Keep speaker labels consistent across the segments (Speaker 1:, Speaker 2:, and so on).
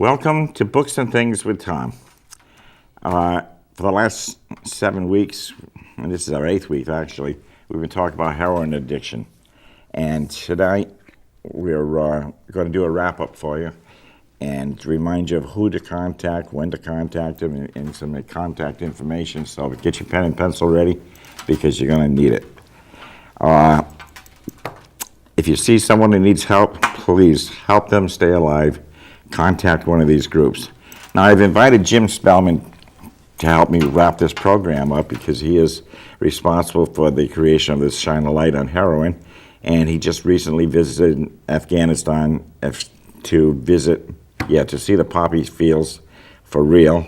Speaker 1: Welcome to Books and Things with Tom. For the last 7 weeks, and this is our 8th week actually, we've been talking about heroin addiction. And tonight we're going to do a wrap-up for you and remind you of who to contact, when to contact them, and some contact information. So get your pen and pencil ready because you're going to need it. If you see someone who needs help, please help them stay alive. Contact one of these groups. Now, I've invited Jim Spellman to help me wrap this program up because he is responsible for the creation of this Shine a Light on Heroin, and he just recently visited Afghanistan to see the poppy fields for real.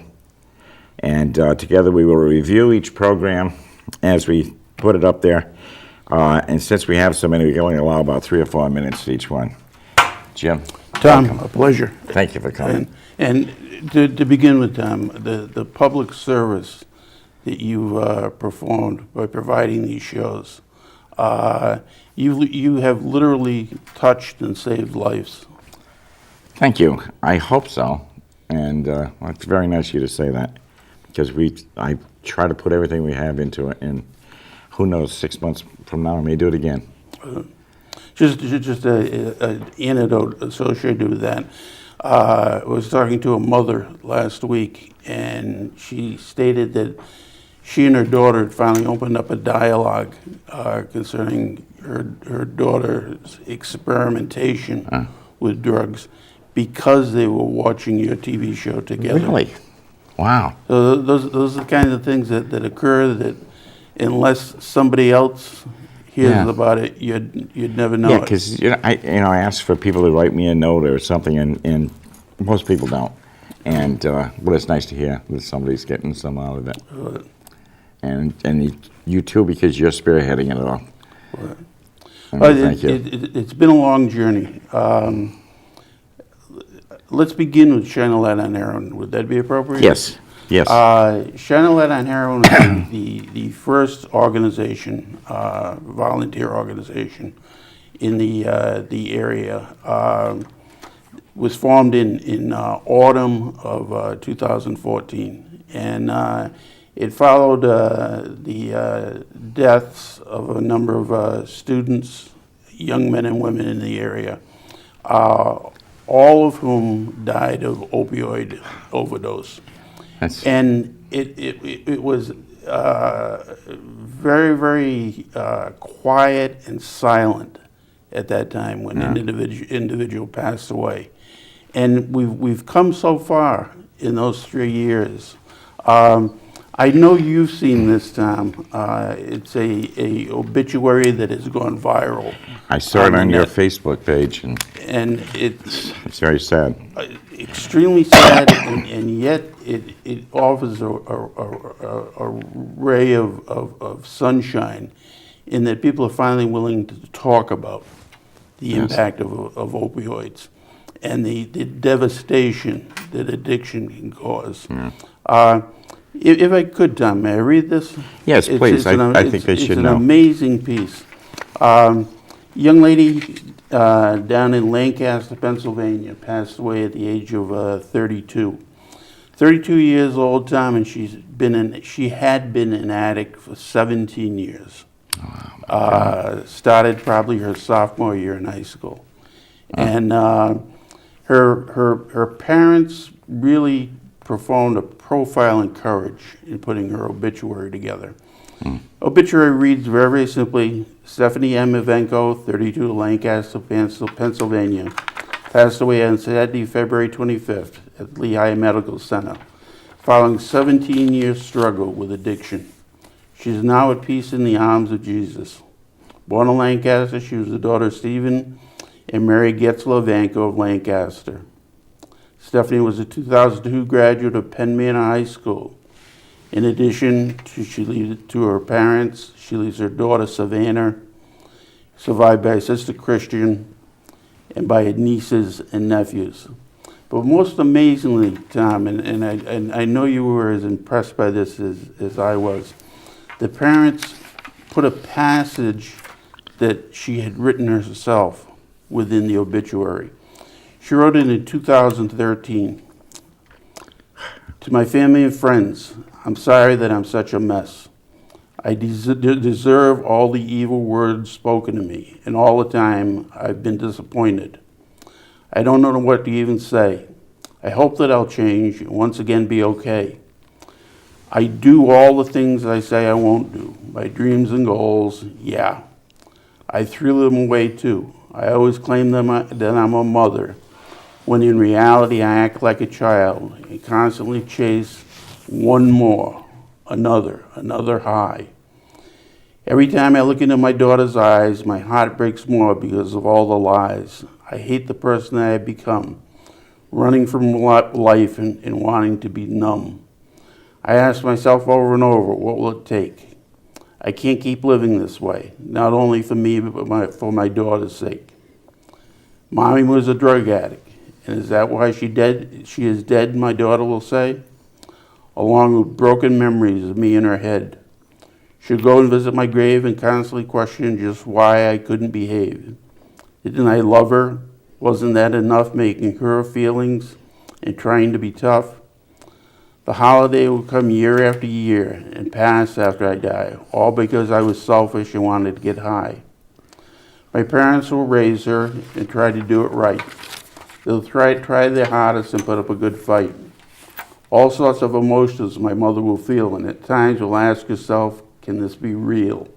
Speaker 1: And together we will review each program as we put it up there. And since we have so many, we can only allow about 3 or 4 minutes to each one. Jim.
Speaker 2: Tom, a pleasure.
Speaker 1: Thank you for coming.
Speaker 2: And to begin with, Tom, the public service that you've performed by providing these shows, you have literally touched and saved lives.
Speaker 1: Thank you. I hope so. And it's very nice of you to say that because I try to put everything we have into it, and who knows, 6 months from now I may do it again.
Speaker 2: Just an anecdote associated with that. I was talking to a mother last week, and she stated that she and her daughter had finally opened up a dialogue concerning her daughter's experimentation with drugs because they were watching your TV show together.
Speaker 1: Really? Wow.
Speaker 2: So those are the kinds of things that occur that unless somebody else hears about it, you'd never know.
Speaker 1: Yeah, because I ask for people to write me a note or something, and most people don't. And but it's nice to hear that somebody's getting some out of it. And you too, because you're spearheading it all. Thank you.
Speaker 2: It's been a long journey. Let's begin with Shine a Light on Heroin. Would that be appropriate?
Speaker 1: Yes. Yes.
Speaker 2: Shine a Light on Heroin was the first organization, volunteer organization in the area. Was formed in autumn of 2014, and it followed the deaths of a number of students, young men and women in the area, all of whom died of opioid overdose. And it was very, very quiet and silent at that time when an individual passed away. And we've come so far in those 3 years. I know you've seen this, Tom. It's a obituary that has gone viral.
Speaker 1: I saw it on your Facebook page,
Speaker 2: and it's
Speaker 1: very sad.
Speaker 2: Extremely sad, and yet it offers a ray of sunshine in that people are finally willing to talk about the impact of opioids and the devastation that addiction can cause. If I could, Tom, may I read this?
Speaker 1: Yes, please. I think they should know.
Speaker 2: It's an amazing piece. Young lady down in Lancaster, Pennsylvania, passed away at the age of 32. 32 years old, Tom, and she had been an addict for 17 years. Started probably her sophomore year in high school, and her parents really performed a profile and courage in putting her obituary together. Obituary reads very, very simply: Stephanie M. Ivenko, 32, Lancaster, Pennsylvania, passed away on Saturday, February 25th at Lehigh Medical Center, following 17-year struggle with addiction. She is now at peace in the arms of Jesus. Born in Lancaster, she was the daughter of Stephen and Mary Getzler Ivenko of Lancaster. Stephanie was a 2002 graduate of Penn Manor High School. In addition to her parents, she leaves her daughter Savannah, survived by her sister Christian, and by her nieces and nephews. But most amazingly, Tom, and I know you were as impressed by this as I was, the parents put a passage that she had written herself within the obituary. She wrote it in 2013. To my family and friends, I'm sorry that I'm such a mess. I deserve all the evil words spoken to me, and all the time I've been disappointed. I don't know what to even say. I hope that I'll change and once again be okay. I do all the things I say I won't do. My dreams and goals, yeah. I threw them away too. I always claim that I'm a mother, when in reality I act like a child and constantly chase one more, another high. Every time I look into my daughter's eyes, my heart breaks more because of all the lies. I hate the person that I've become, running from life and wanting to be numb. I ask myself over and over, what will it take? I can't keep living this way, not only for me, but for my daughter's sake. Mommy was a drug addict, and is that why she is dead, my daughter will say, along with broken memories of me in her head. She'll go and visit my grave and constantly question just why I couldn't behave. Didn't I love her? Wasn't that enough, making her feelings and trying to be tough? The holiday will come year after year and pass after I die, all because I was selfish and wanted to get high. My parents will raise her and try to do it right. They'll try their hardest and put up a good fight. All sorts of emotions my mother will feel, and at times will ask herself, can this be real?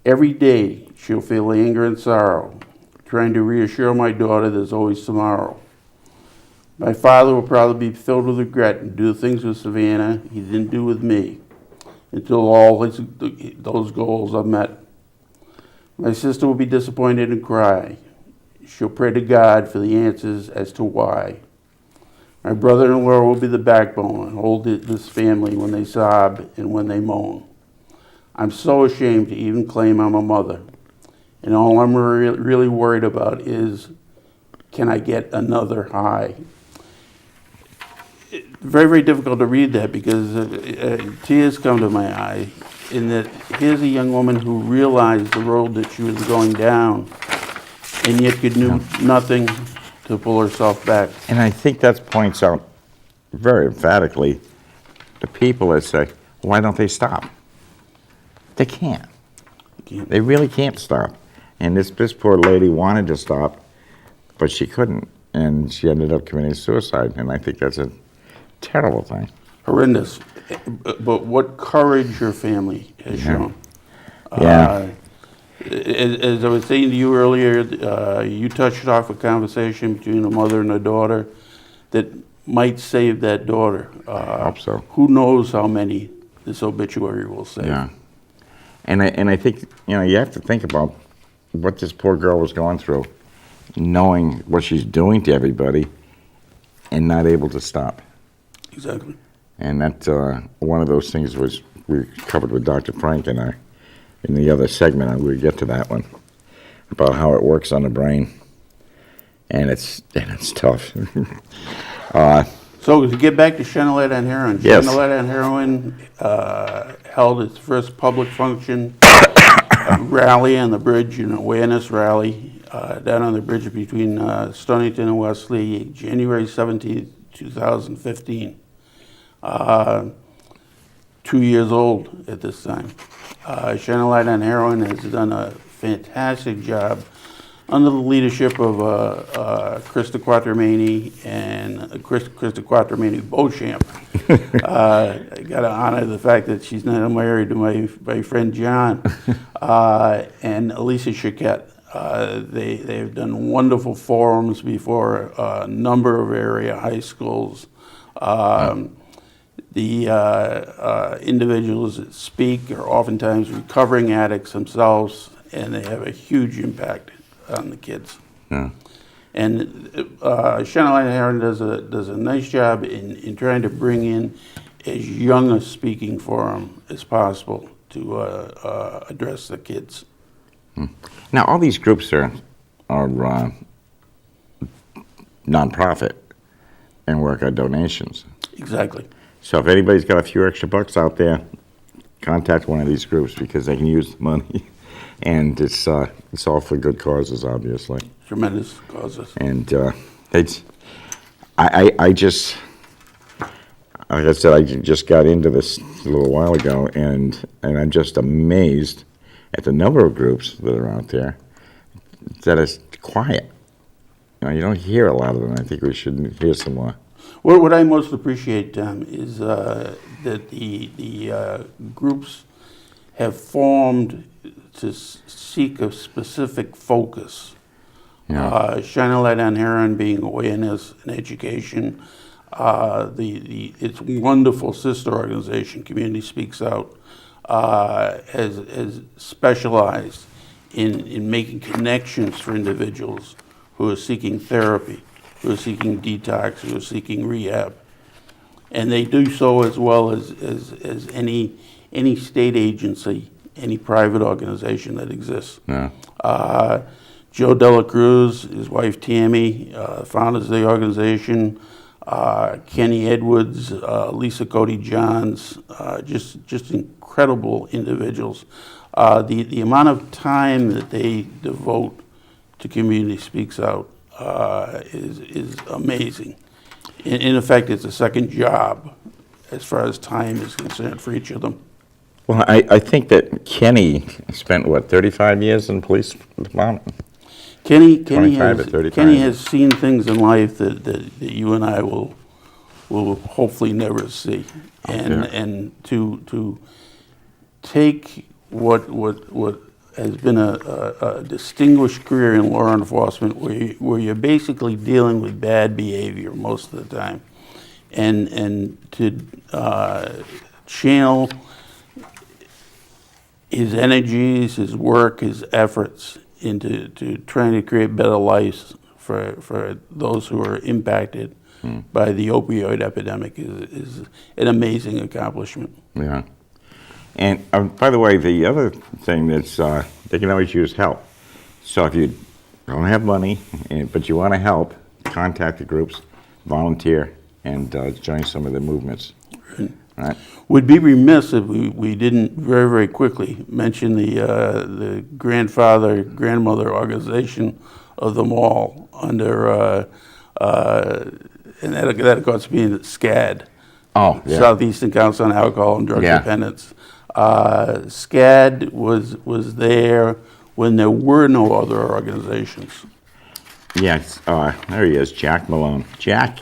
Speaker 2: Every day she'll feel anger and sorrow, trying to reassure my daughter there's always tomorrow. My father will probably be filled with regret and do things with Savannah he didn't do with me until all those goals are met. My sister will be disappointed and cry. She'll pray to God for the answers as to why. My brother-in-law will be the backbone and hold this family when they sob and when they moan. I'm so ashamed to even claim I'm a mother. And all I'm really worried about is, can I get another high? Very, very difficult to read that because tears come to my eye in that here's a young woman who realized the road that she was going down and yet could do nothing to pull herself back.
Speaker 1: And I think that points out very emphatically the people that say, why don't they stop? They can't. They really can't stop. And this poor lady wanted to stop, but she couldn't. And she ended up committing suicide. And I think that's a terrible thing.
Speaker 2: Horrendous. But what courage her family has shown.
Speaker 1: Yeah.
Speaker 2: As I was saying to you earlier, you touched off a conversation between a mother and a daughter that might save that daughter.
Speaker 1: I hope so.
Speaker 2: Who knows how many this obituary will save.
Speaker 1: Yeah. And I think, you have to think about what this poor girl was going through, knowing what she's doing to everybody and not able to stop.
Speaker 2: Exactly.
Speaker 1: And that one of those things we covered with Dr. Frank and I in the other segment, and we'll get to that one, about how it works on the brain. And it's tough.
Speaker 2: So to get back to Chenalet on Heroin,
Speaker 1: Yes.
Speaker 2: Chenalet on Heroin held its first public function rally on the bridge, an awareness rally down on the bridge between Stonington and Wesley, January 17th, 2015. 2 years old at this time. Chenalet on Heroin has done a fantastic job under the leadership of Krista Quattromani and Krista Quattromani Beauchamp. I got to honor the fact that she's now married to my friend John and Alicia Chiquette. They've done wonderful forums before a number of area high schools. The individuals that speak are oftentimes recovering addicts themselves, and they have a huge impact on the kids.
Speaker 1: Yeah.
Speaker 2: And Chenalet Heron does a nice job in trying to bring in as young a speaking forum as possible to address the kids.
Speaker 1: Now, all these groups are nonprofit and work on donations.
Speaker 2: Exactly.
Speaker 1: So if anybody's got a few extra bucks out there, contact one of these groups because they can use the money. And it's all for good causes, obviously.
Speaker 2: Tremendous causes.
Speaker 1: And It's, I just, like I said, I just got into this a little while ago, and I'm just amazed at the number of groups that are out there that is quiet. You don't hear a lot of them. I think we should hear some more.
Speaker 2: What I most appreciate, Tom, is that the groups have formed to seek a specific focus.
Speaker 1: Yeah.
Speaker 2: Shine a light on heroin being awareness and education. Its wonderful sister organization, Community Speaks Out, has specialized in making connections for individuals who are seeking therapy, who are seeking detox, who are seeking rehab. And they do so as well as any state agency, any private organization that exists.
Speaker 1: Yeah.
Speaker 2: Joe Dela Cruz, his wife Tammy, founders of the organization, Kenny Edwards, Lisa Cody Johns, just incredible individuals. The amount of time that they devote to Community Speaks Out is amazing. In effect, it's a second job as far as time is concerned for each of them.
Speaker 1: Well, I think that Kenny spent, 35 years in the police department?
Speaker 2: Kenny
Speaker 1: 25 to 35.
Speaker 2: has seen things in life that you and I will hopefully never see, and to take what has been a distinguished career in law enforcement, where you're basically dealing with bad behavior most of the time, and to channel his energies, his work, his efforts into trying to create better lives for those who are impacted by the opioid epidemic is an amazing accomplishment.
Speaker 1: Yeah. And by the way, the other thing that's, they can always use help. So if you don't have money, but you want to help, contact the groups, volunteer, and join some of the movements. Right?
Speaker 2: We'd be remiss if we didn't very, very quickly mention the grandmother organization of them all under, and that of course being SCAD.
Speaker 1: Oh, yeah.
Speaker 2: Southeastern Council on Alcohol and Drug Dependence. SCAD was there when there were no other organizations.
Speaker 1: Yes, there he is, Jack Malone. Jack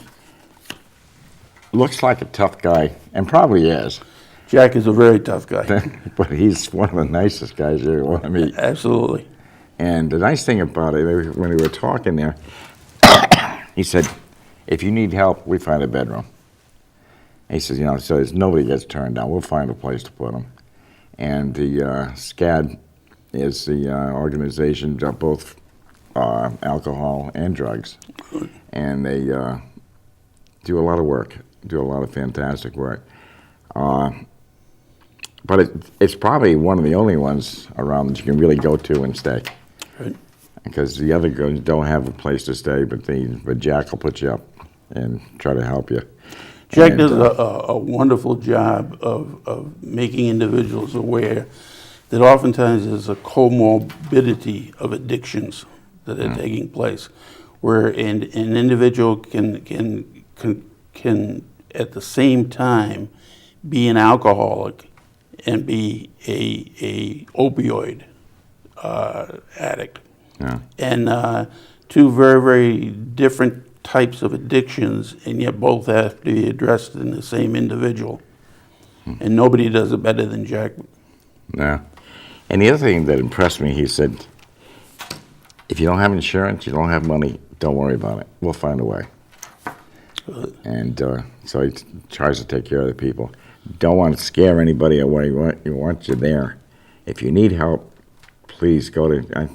Speaker 1: looks like a tough guy, and probably is.
Speaker 2: Jack is a very tough guy.
Speaker 1: But he's one of the nicest guys you ever want to meet.
Speaker 2: Absolutely.
Speaker 1: And the nice thing about it, when we were talking there, he said, if you need help, we find a bedroom. He says, so nobody gets turned down. We'll find a place to put them. And the SCAD is the organization of both alcohol and drugs. And they do a lot of work, do a lot of fantastic work. But it's probably one of the only ones around that you can really go to and stay.
Speaker 2: Right.
Speaker 1: Because the other girls don't have a place to stay, but Jack will put you up and try to help you.
Speaker 2: Jack does a wonderful job of making individuals aware that oftentimes there's a comorbidity of addictions that are taking place, where an individual can at the same time be an alcoholic and be a opioid addict.
Speaker 1: Yeah.
Speaker 2: And two very, very different types of addictions, and yet both have to be addressed in the same individual. And nobody does it better than Jack.
Speaker 1: Yeah. And the other thing that impressed me, he said, if you don't have insurance, you don't have money, don't worry about it. We'll find a way. And so he tries to take care of the people. Don't want to scare anybody away. You want you there. If you need help, please go to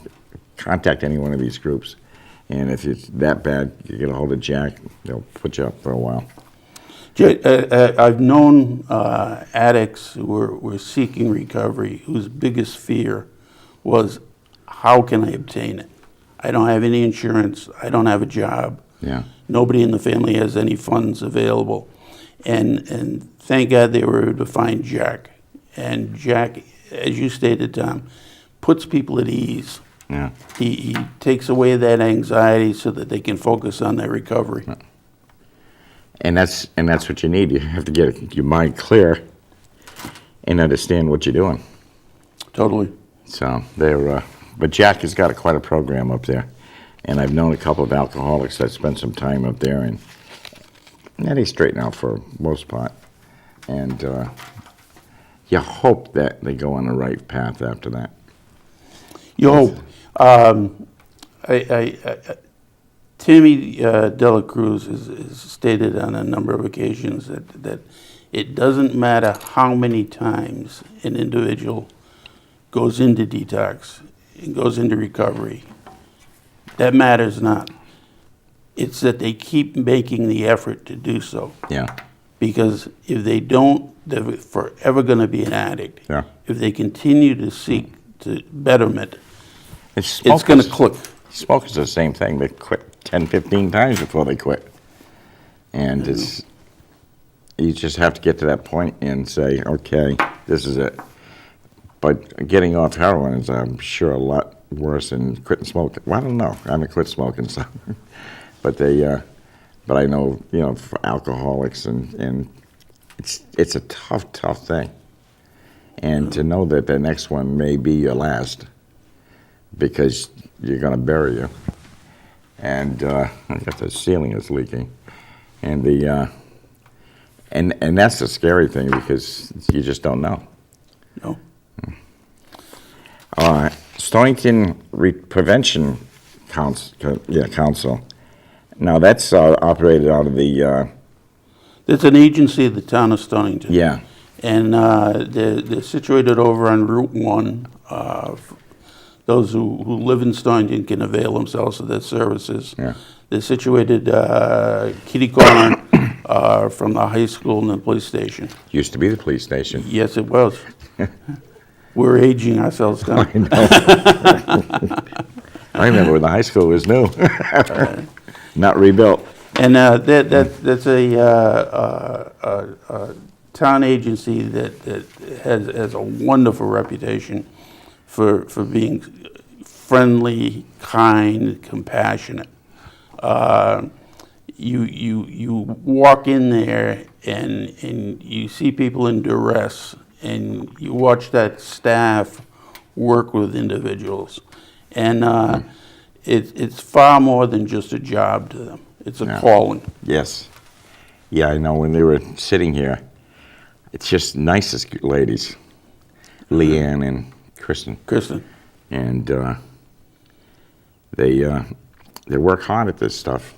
Speaker 1: contact any one of these groups. And if it's that bad, you get a hold of Jack. They'll put you up for a while.
Speaker 2: I've known addicts who were seeking recovery whose biggest fear was, how can I obtain it? I don't have any insurance. I don't have a job.
Speaker 1: Yeah.
Speaker 2: Nobody in the family has any funds available. And thank God they were able to find Jack. And Jack, as you stated, Tom, puts people at ease
Speaker 1: Yeah.
Speaker 2: He takes away that anxiety so that they can focus on their recovery.
Speaker 1: And that's what you need. You have to get your mind clear and understand what you're doing.
Speaker 2: Totally.
Speaker 1: So but Jack has got quite a program up there, and I've known a couple of alcoholics that spent some time up there, and they straighten out for the most part. And you hope that they go on the right path after that.
Speaker 2: You hope. Timmy Dela Cruz has stated on a number of occasions that it doesn't matter how many times an individual goes into detox and goes into recovery. That matters not. It's that they keep making the effort to do so.
Speaker 1: Yeah.
Speaker 2: Because if they don't, they're forever going to be an addict.
Speaker 1: Yeah.
Speaker 2: If they continue to seek to betterment,
Speaker 1: It's
Speaker 2: going to click.
Speaker 1: Smokers are the same thing. They quit 10, 15 times before they quit. And you just have to get to that point and say, okay, this is it. But getting off heroin is, I'm sure, a lot worse than quitting smoking. Well, I don't know. I haven't quit smoking, so. But I know, for alcoholics and it's a tough thing. And to know that the next one may be your last, because you're going to bury you. And I guess the ceiling is leaking. And and that's the scary thing, because you just don't know.
Speaker 2: No.
Speaker 1: Stonington Prevention Council. Now that's operated out of the.
Speaker 2: There's an agency of the town of Stonington.
Speaker 1: Yeah.
Speaker 2: And they're situated over on Route 1. Those who live in Stonington can avail themselves of their services.
Speaker 1: Yeah.
Speaker 2: They're situated kitty corner from the high school and the police station.
Speaker 1: Used to be the police station.
Speaker 2: Yes, it was. We're aging ourselves down.
Speaker 1: I know. I remember when the high school was new, not rebuilt.
Speaker 2: And that's a town agency that has a wonderful reputation for being friendly, kind, compassionate. You walk in there and you see people in duress, and you watch that staff work with individuals, and it's far more than just a job to them. It's a calling.
Speaker 1: Yes. Yeah, I know when they were sitting here, it's just nicest ladies, Leanne and Kristen. And they work hard at this stuff.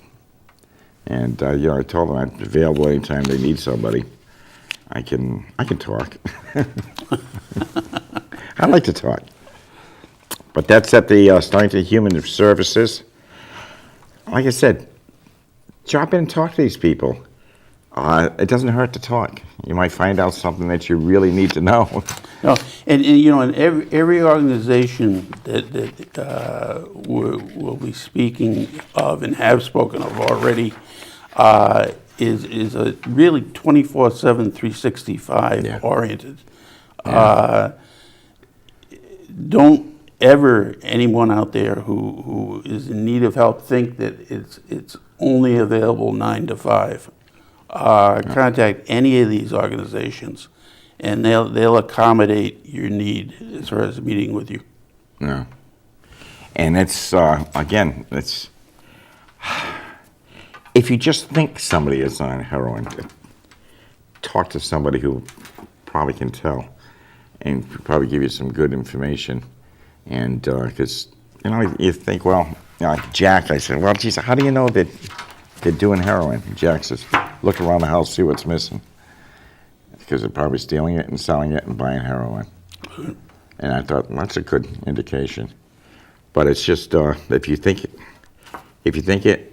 Speaker 1: And I told them I'm available anytime they need somebody. I can talk. I like to talk. But that's at the Stonington Human Services. Like I said, drop in and talk to these people. It doesn't hurt to talk. You might find out something that you really need to know.
Speaker 2: No, and in every organization that we'll be speaking of and have spoken of already is a really 24/7, 365 oriented. Don't ever anyone out there who is in need of help think that it's only available 9 to 5. Contact any of these organizations, and they'll accommodate your need as far as meeting with you.
Speaker 1: Yeah. And it's again, it's if you just think somebody is on heroin, talk to somebody who probably can tell, and probably give you some good information. And because you think, well, like Jack, I said, well, geez, how do you know that they're doing heroin? Jack says, look around the house, see what's missing, because they're probably stealing it and selling it and buying heroin. And I thought, well, that's a good indication. But it's just if you think it,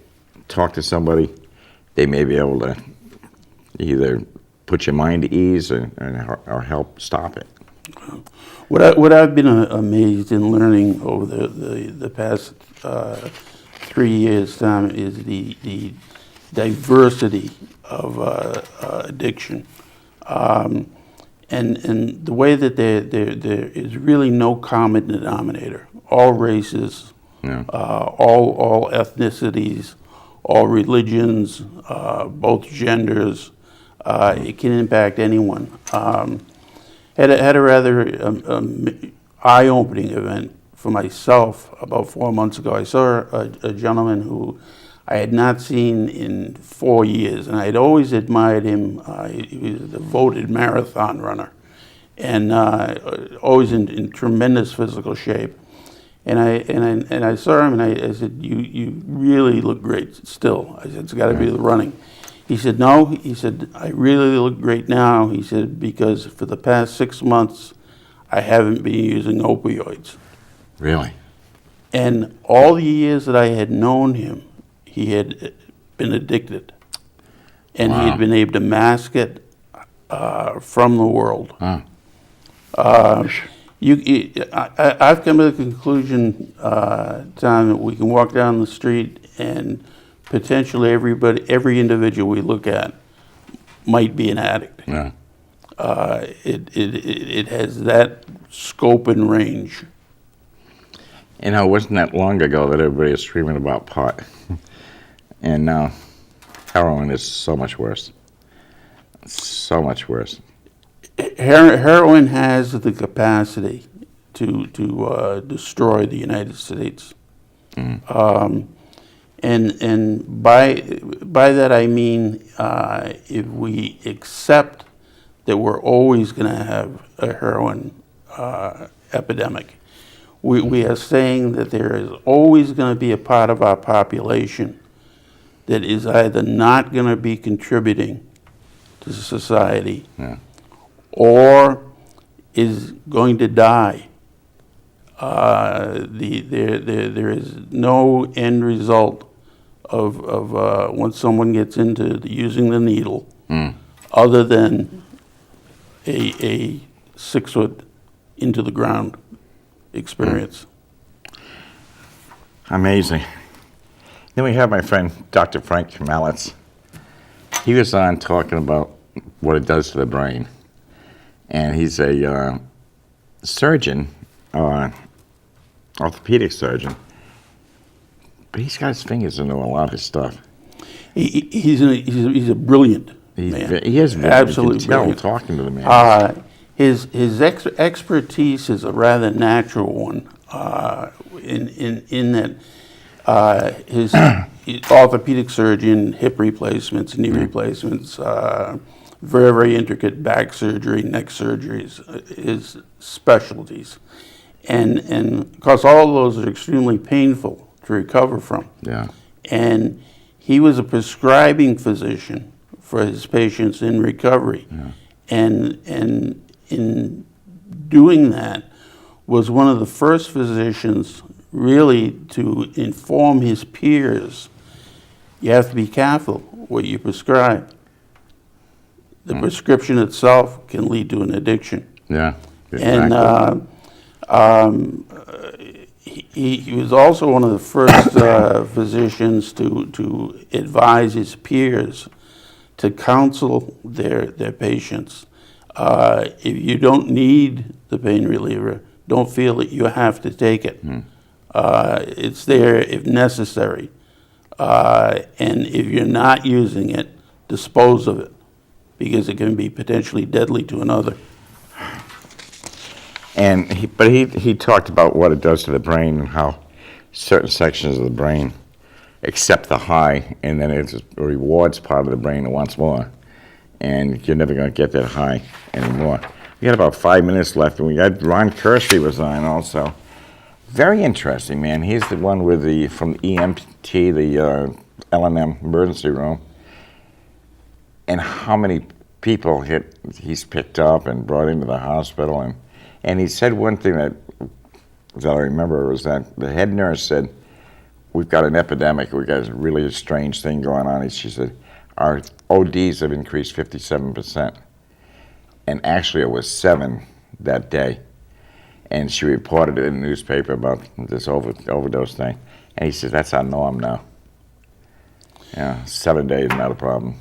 Speaker 1: talk to somebody. They may be able to either put your mind at ease or help stop it.
Speaker 2: What I've been amazed in learning over the past 3 years, Tom, is the diversity of addiction. and the way that there is really no common denominator. All races,
Speaker 1: Yeah.
Speaker 2: all ethnicities, all religions, both genders. It can impact anyone. Had a rather eye-opening event for myself about 4 months ago. I saw a gentleman who I had not seen in 4 years, and I had always admired him. He was a devoted marathon runner, and always in tremendous physical shape. And I saw him, and I said, "You really look great still." I said, "It's got to be the running." He said, "No." He said, "I really look great now." He said, "Because for the past 6 months, I haven't been using opioids."
Speaker 1: Really?
Speaker 2: And all the years that I had known him, he had been addicted, and he
Speaker 1: Wow.
Speaker 2: had been able to mask it from the world.
Speaker 1: Huh.
Speaker 2: I've come to the conclusion, Tom, that we can walk down the street and potentially every individual we look at might be an addict.
Speaker 1: Yeah.
Speaker 2: It has that scope and range.
Speaker 1: You know, it wasn't that long ago that everybody was screaming about pot. And now heroin is so much worse. So much worse.
Speaker 2: Heroin has the capacity to destroy the United States. And by that I mean if we accept that we're always going to have a heroin epidemic, we are saying that there is always going to be a part of our population that is either not going to be contributing to society,
Speaker 1: Yeah.
Speaker 2: or is going to die. There is no end result of when someone gets into using the needle, other than a 6 foot into the ground experience.
Speaker 1: Amazing. Then we have my friend, Dr. Frank Mallitz. He was on talking about what it does to the brain. And he's a surgeon, orthopedic surgeon. But he's got his fingers into a lot of stuff.
Speaker 2: He's a brilliant man.
Speaker 1: He is
Speaker 2: Absolutely
Speaker 1: you can tell
Speaker 2: brilliant.
Speaker 1: talking to the man.
Speaker 2: His expertise is a rather natural one, in that his orthopedic surgeon, hip replacements, knee replacements, very, very intricate back surgery, neck surgeries, his specialties. And of course, all of those are extremely painful to recover from.
Speaker 1: Yeah.
Speaker 2: And he was a prescribing physician for his patients in recovery.
Speaker 1: Yeah.
Speaker 2: And in doing that, was one of the first physicians really to inform his peers, you have to be careful what you prescribe. The prescription itself can lead to an addiction.
Speaker 1: Yeah. Exactly.
Speaker 2: And he was also one of the first physicians to advise his peers to counsel their patients. If you don't need the pain reliever, don't feel that you have to take it. It's there if necessary. And if you're not using it, dispose of it, because it can be potentially deadly to another.
Speaker 1: And he talked about what it does to the brain and how certain sections of the brain accept the high, and then it rewards part of the brain that wants more. And you're never going to get that high anymore. We got about 5 minutes left, and we got Ron Kersey was on also. Very interesting, man. He's the one with from EMT, the L&M emergency room, and how many people he's picked up and brought into the hospital. And he said one thing that I remember was that the head nurse said, "We've got an epidemic. We've got a really strange thing going on." She said, "Our ODs have increased 57%. And actually it was 7 that day. And she reported it in the newspaper about this overdose thing. And he says, "That's our norm now." Yeah, 7 days, not a problem.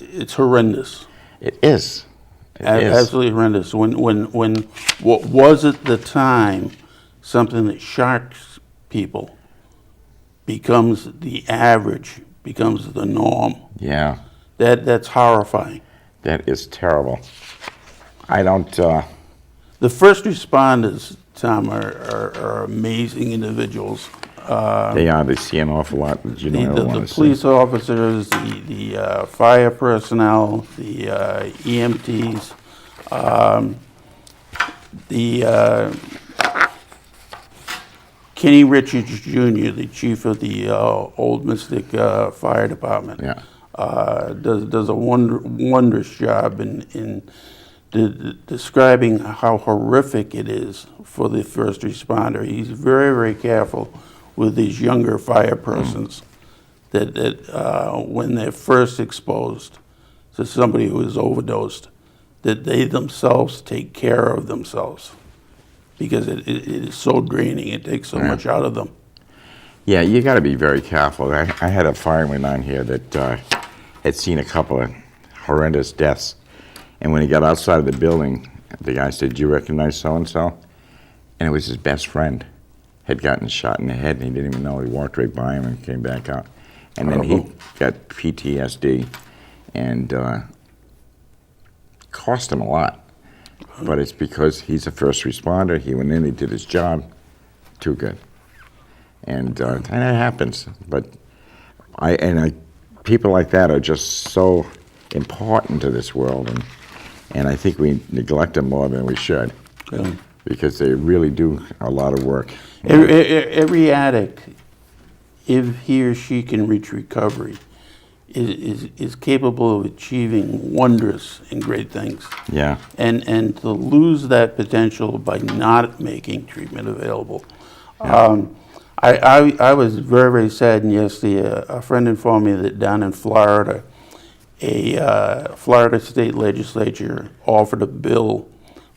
Speaker 2: It's horrendous.
Speaker 1: It is. It is.
Speaker 2: Absolutely horrendous. When what was at the time something that shocks people becomes the average, becomes the norm.
Speaker 1: Yeah,
Speaker 2: That's horrifying.
Speaker 1: that is terrible. I don't,
Speaker 2: The first responders, Tom, are amazing individuals.
Speaker 1: they see an awful lot that you don't ever
Speaker 2: The
Speaker 1: want to see.
Speaker 2: police officers, the fire personnel, the EMTs, the Kenny Richards Jr., the chief of the Old Mystic Fire Department,
Speaker 1: Yeah.
Speaker 2: does a wondrous job in describing how horrific it is for the first responder. He's very, very careful with these younger fire persons that when they're first exposed to somebody who is overdosed, that they themselves take care of themselves because it is so draining. It takes so much out of them.
Speaker 1: Yeah, you got to be very careful. I had a fireman on here that had seen a couple of horrendous deaths. And when he got outside of the building, the guy said, "Do you recognize so-and-so?" And it was his best friend had gotten shot in the head, and he didn't even know. He walked right by him and came back out. And then he got PTSD, and cost him a lot. But it's because he's a first responder. He went in, he did his job. Too good. And it happens. But people like that are just so important to this world, and I think we neglect them more than we should, because they really do a lot of work.
Speaker 2: Every addict, if he or she can reach recovery, is capable of achieving wondrous and great things.
Speaker 1: Yeah.
Speaker 2: And to lose that potential by not making treatment available. I was very, very saddened yesterday. A friend informed me that down in Florida, a Florida state legislature offered a bill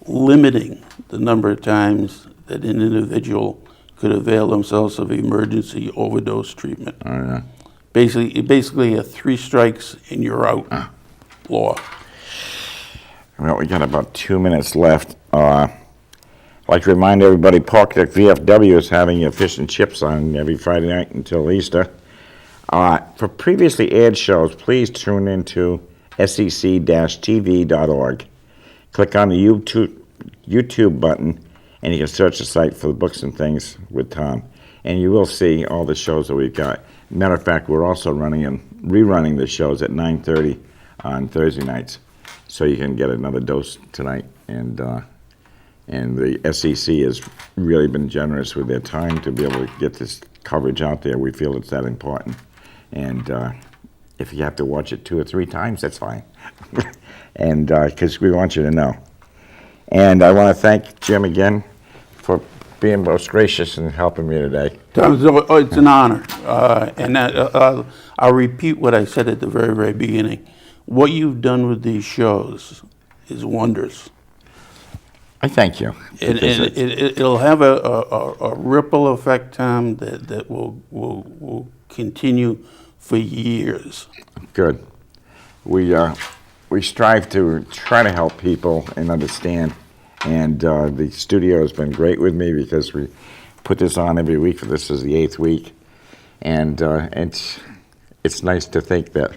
Speaker 2: limiting the number of times that an individual could avail themselves of emergency overdose treatment.
Speaker 1: Oh, yeah.
Speaker 2: Basically a 3 strikes and you're out law.
Speaker 1: Well, we got about 2 minutes left. I'd like to remind everybody, Park Deck VFW is having a fish and chips on every Friday night until Easter. For previously aired shows, please tune into sec-tv.org. Click on the YouTube button, and you can search the site for the books and things with Tom. And you will see all the shows that we've got. Matter of fact, we're also rerunning the shows at 9:30 on Thursday nights, so you can get another dose tonight. And the SEC has really been generous with their time to be able to get this coverage out there. We feel it's that important. And if you have to watch it 2 or 3 times, that's fine. And because we want you to know. And I want to thank Jim again for being most gracious and helping me today.
Speaker 2: Tom, it's an honor. And I'll repeat what I said at the very, very beginning. What you've done with these shows is wondrous.
Speaker 1: I thank you.
Speaker 2: It'll have a ripple effect, Tom, that will continue for years.
Speaker 1: Good. We strive to try to help people and understand. And the studio has been great with me because we put this on every week. This is the 8th week. And it's nice to think that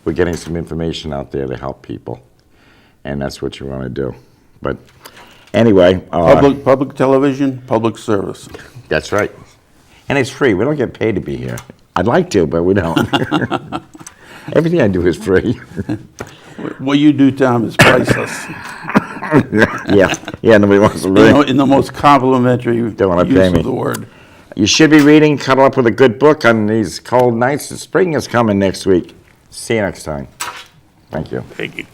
Speaker 1: we're getting some information out there to help people. And that's what you want to do. But anyway.
Speaker 2: Public television, public service.
Speaker 1: That's right. And it's free. We don't get paid to be here. I'd like to, but we don't. Everything I do is free.
Speaker 2: What you do, Tom, is priceless.
Speaker 1: Yeah, nobody wants to read.
Speaker 2: In the most complimentary use
Speaker 1: want to pay me.
Speaker 2: of the word.
Speaker 1: You should be reading, cuddle up with a good book on these cold nights. The spring is coming next week. See you next time. Thank you.
Speaker 2: Thank you.